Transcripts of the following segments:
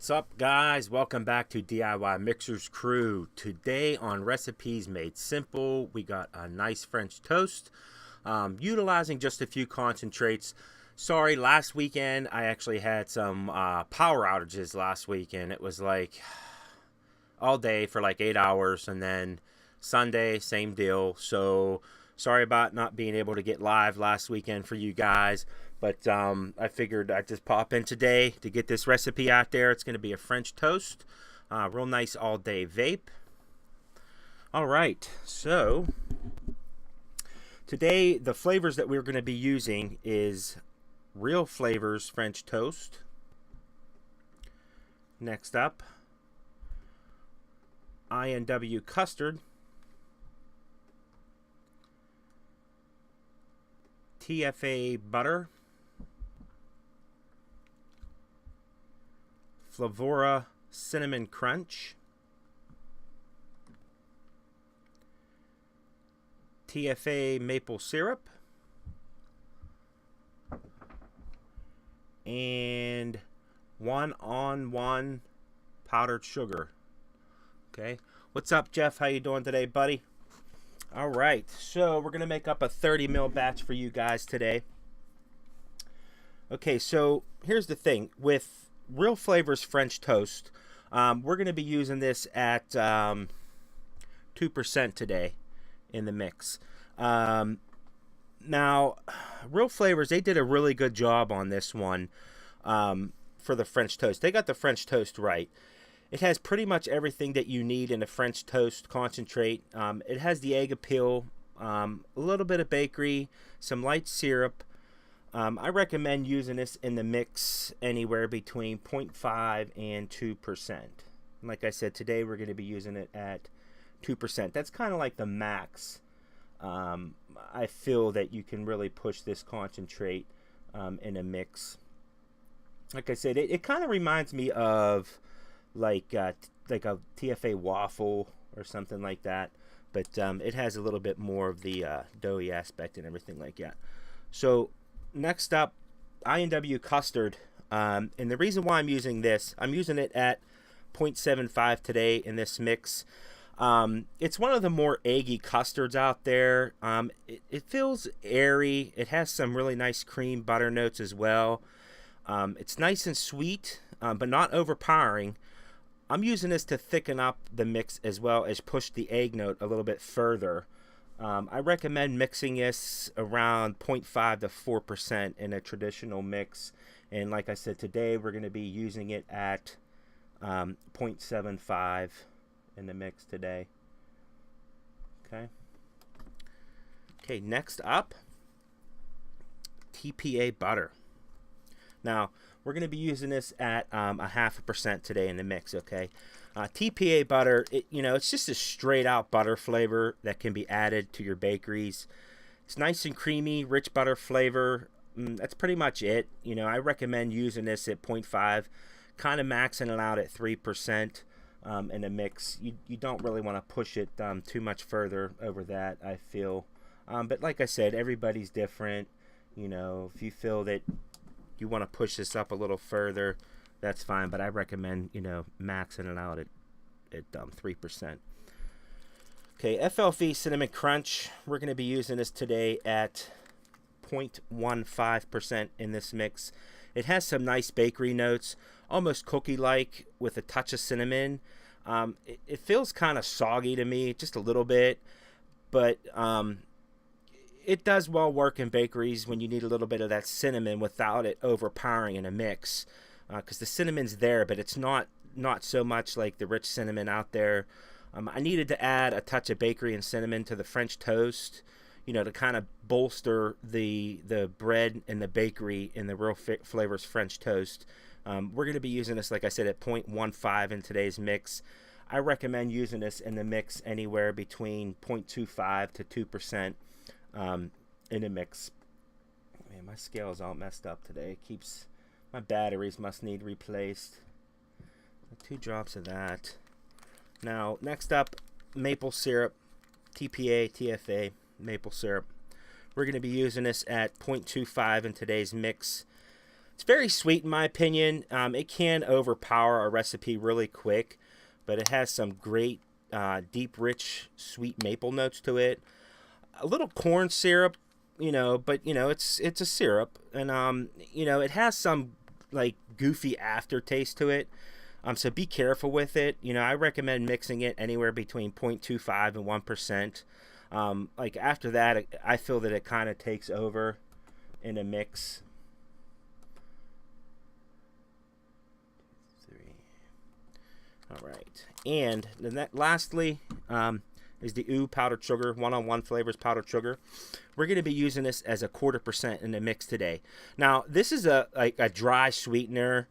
What's up, guys? Welcome back to DIY Mixers Crew. Today on Recipes Made Simple, we got a nice French toast utilizing just a few concentrates. Sorry, last weekend I actually had some power outages last weekend. It was like all day for like 8 hours, and then Sunday, same deal. So sorry about not being able to get live last weekend for you guys. But I figured I'd just pop in today to get this recipe out there. It's going to be a French toast. Real nice all-day vape. All right, so today the flavors that we're going to be using is Real Flavors French toast. Next up, I&W custard. TFA butter. Flavora Cinnamon Crunch, TFA Maple Syrup, and 1-on-1 powdered sugar. Okay, what's up, Jeff? How you doing today, buddy? All right, so we're gonna make up a 30 ml batch for you guys today. Okay, so here's the thing with Real Flavors French toast. We're going to be using this at 2% today in the mix. Now, Real Flavors, they did a really good job on this one for the French toast. They got the French toast right. It has pretty much everything that you need in a French toast concentrate. It has the egg appeal, a little bit of bakery, some light syrup. I recommend using this in the mix anywhere between 0.5 and 2%. Like I said, today we're going to be using it at 2%. That's kind of like the max. I feel that you can really push this concentrate in a mix. Like I said, it kind of reminds me of like a TFA waffle or something like that. But it has a little bit more of the doughy aspect and everything like that. So next up, I&W custard, and the reason why I'm using this, I'm using it at 0.75 today in this mix. It's one of the more eggy custards out there. It feels airy. It has some really nice cream butter notes as well. It's nice and sweet, but not overpowering. I'm using this to thicken up the mix as well as push the egg note a little bit further. I recommend mixing this around 0.5 to 4% in a traditional mix. And like I said, today we're going to be using it at 0.75 in the mix today. Okay, next up, TPA butter. Now, we're going to be using this at 0.5% today in the mix, okay? TPA butter, it's just a straight out butter flavor that can be added to your bakeries. It's nice and creamy, rich butter flavor. That's pretty much it. I recommend using this at 0.5, kind of maxing it out at 3% in a mix. You don't really want to push it too much further over that, I feel. But like I said, everybody's different. If you feel that you want to push this up a little further, that's fine, but I recommend, maxing it out at 3%. Okay, FLV Cinnamon Crunch. We're going to be using this today at 0.15% in this mix. It has some nice bakery notes, almost cookie-like with a touch of cinnamon. It feels kind of soggy to me, just a little bit, but it does well work in bakeries when you need a little bit of that cinnamon without it overpowering in a mix. Because the cinnamon's there, but it's not so much like the rich cinnamon out there. I needed to add a touch of bakery and cinnamon to the French toast, to kind of bolster the bread and the bakery in the Real Flavors French toast. We're going to be using this, like I said, at 0.15 in today's mix. I recommend using this in the mix anywhere between 0.25 to 2% in a mix. Man, my scale is all messed up today. My batteries must need replaced. 2 drops of that. Now, next up, maple syrup, TPA, TFA, maple syrup. We're going to be using this at 0.25 in today's mix. It's very sweet in my opinion. It can overpower a recipe really quick, but it has some great deep, rich, sweet maple notes to it. A little corn syrup, but it's a syrup, and it has some like goofy aftertaste to it. So be careful with it. I recommend mixing it anywhere between 0.25 and 1%. Like after that, I feel that it kind of takes over in a mix. 3. All right, and then lastly is the OO powdered sugar, 1-on-1 flavors powdered sugar. We're going to be using this as a 0.25% in the mix today. Now, this is a dry sweetener.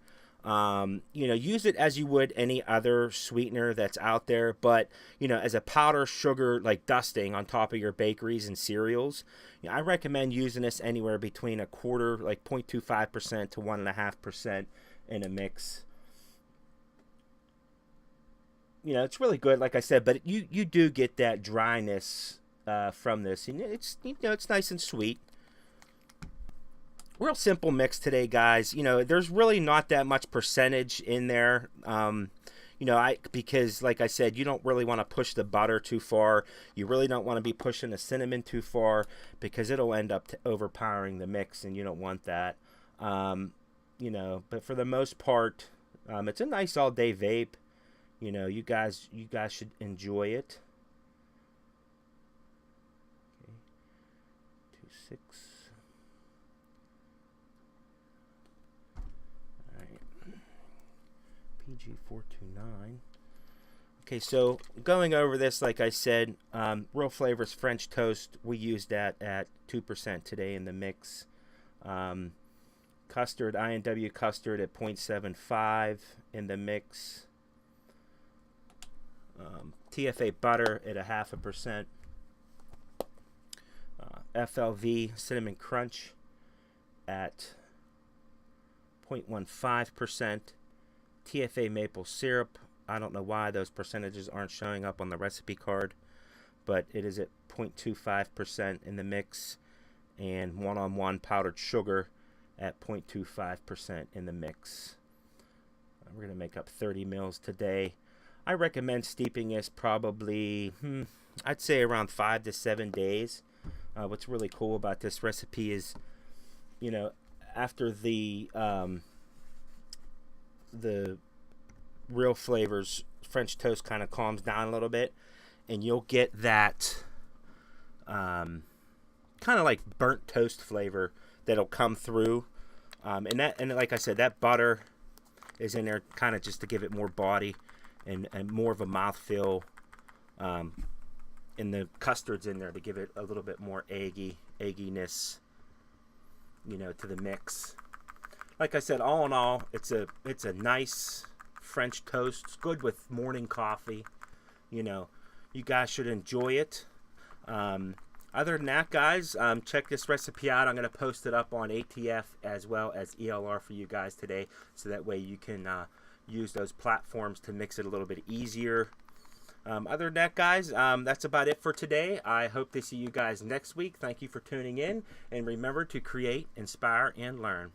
Use it as you would any other sweetener that's out there, but as a powder sugar like dusting on top of your bakeries and cereals, I recommend using this anywhere between a quarter, like 0.25% to 1.5% in a mix. It's really good, like I said, but you do get that dryness from this, and it's nice and sweet. Real simple mix today, guys. There's really not that much percentage in there. Because like I said, you don't really want to push the butter too far. You really don't want to be pushing the cinnamon too far because it'll end up overpowering the mix, and you don't want that. But for the most part, it's a nice all-day vape. You guys should enjoy it. Okay. 2.6. PG429. Okay, so going over this, like I said, Real Flavors French Toast, we used that at 2% today in the mix. Custard, I&W custard at 0.75 in the mix. TFA butter at 0.5%. FLV Cinnamon Crunch at 0.15%. TFA maple syrup, I don't know why those percentages aren't showing up on the recipe card, but it is at 0.25% in the mix. And 1-on-1 powdered sugar at 0.25% in the mix. We're going to make up 30 mils today. I recommend steeping this probably, I'd say around 5 to 7 days. What's really cool about this recipe is, after the Real Flavors French Toast kind of calms down a little bit, and you'll get that kind of like burnt toast flavor that'll come through. And like I said, that butter is in there kind of just to give it more body and more of a mouthfeel. And the custard's in there to give it a little bit more egginess, to the mix. Like I said, all in all, it's a nice French toast. It's good with morning coffee. You guys should enjoy it. Other than that, guys, check this recipe out. I'm going to post it up on ATF as well as ELR for you guys today, so that way you can use those platforms to mix it a little bit easier. Other than that, guys, that's about it for today. I hope to see you guys next week. Thank you for tuning in, and remember to create, inspire, and learn.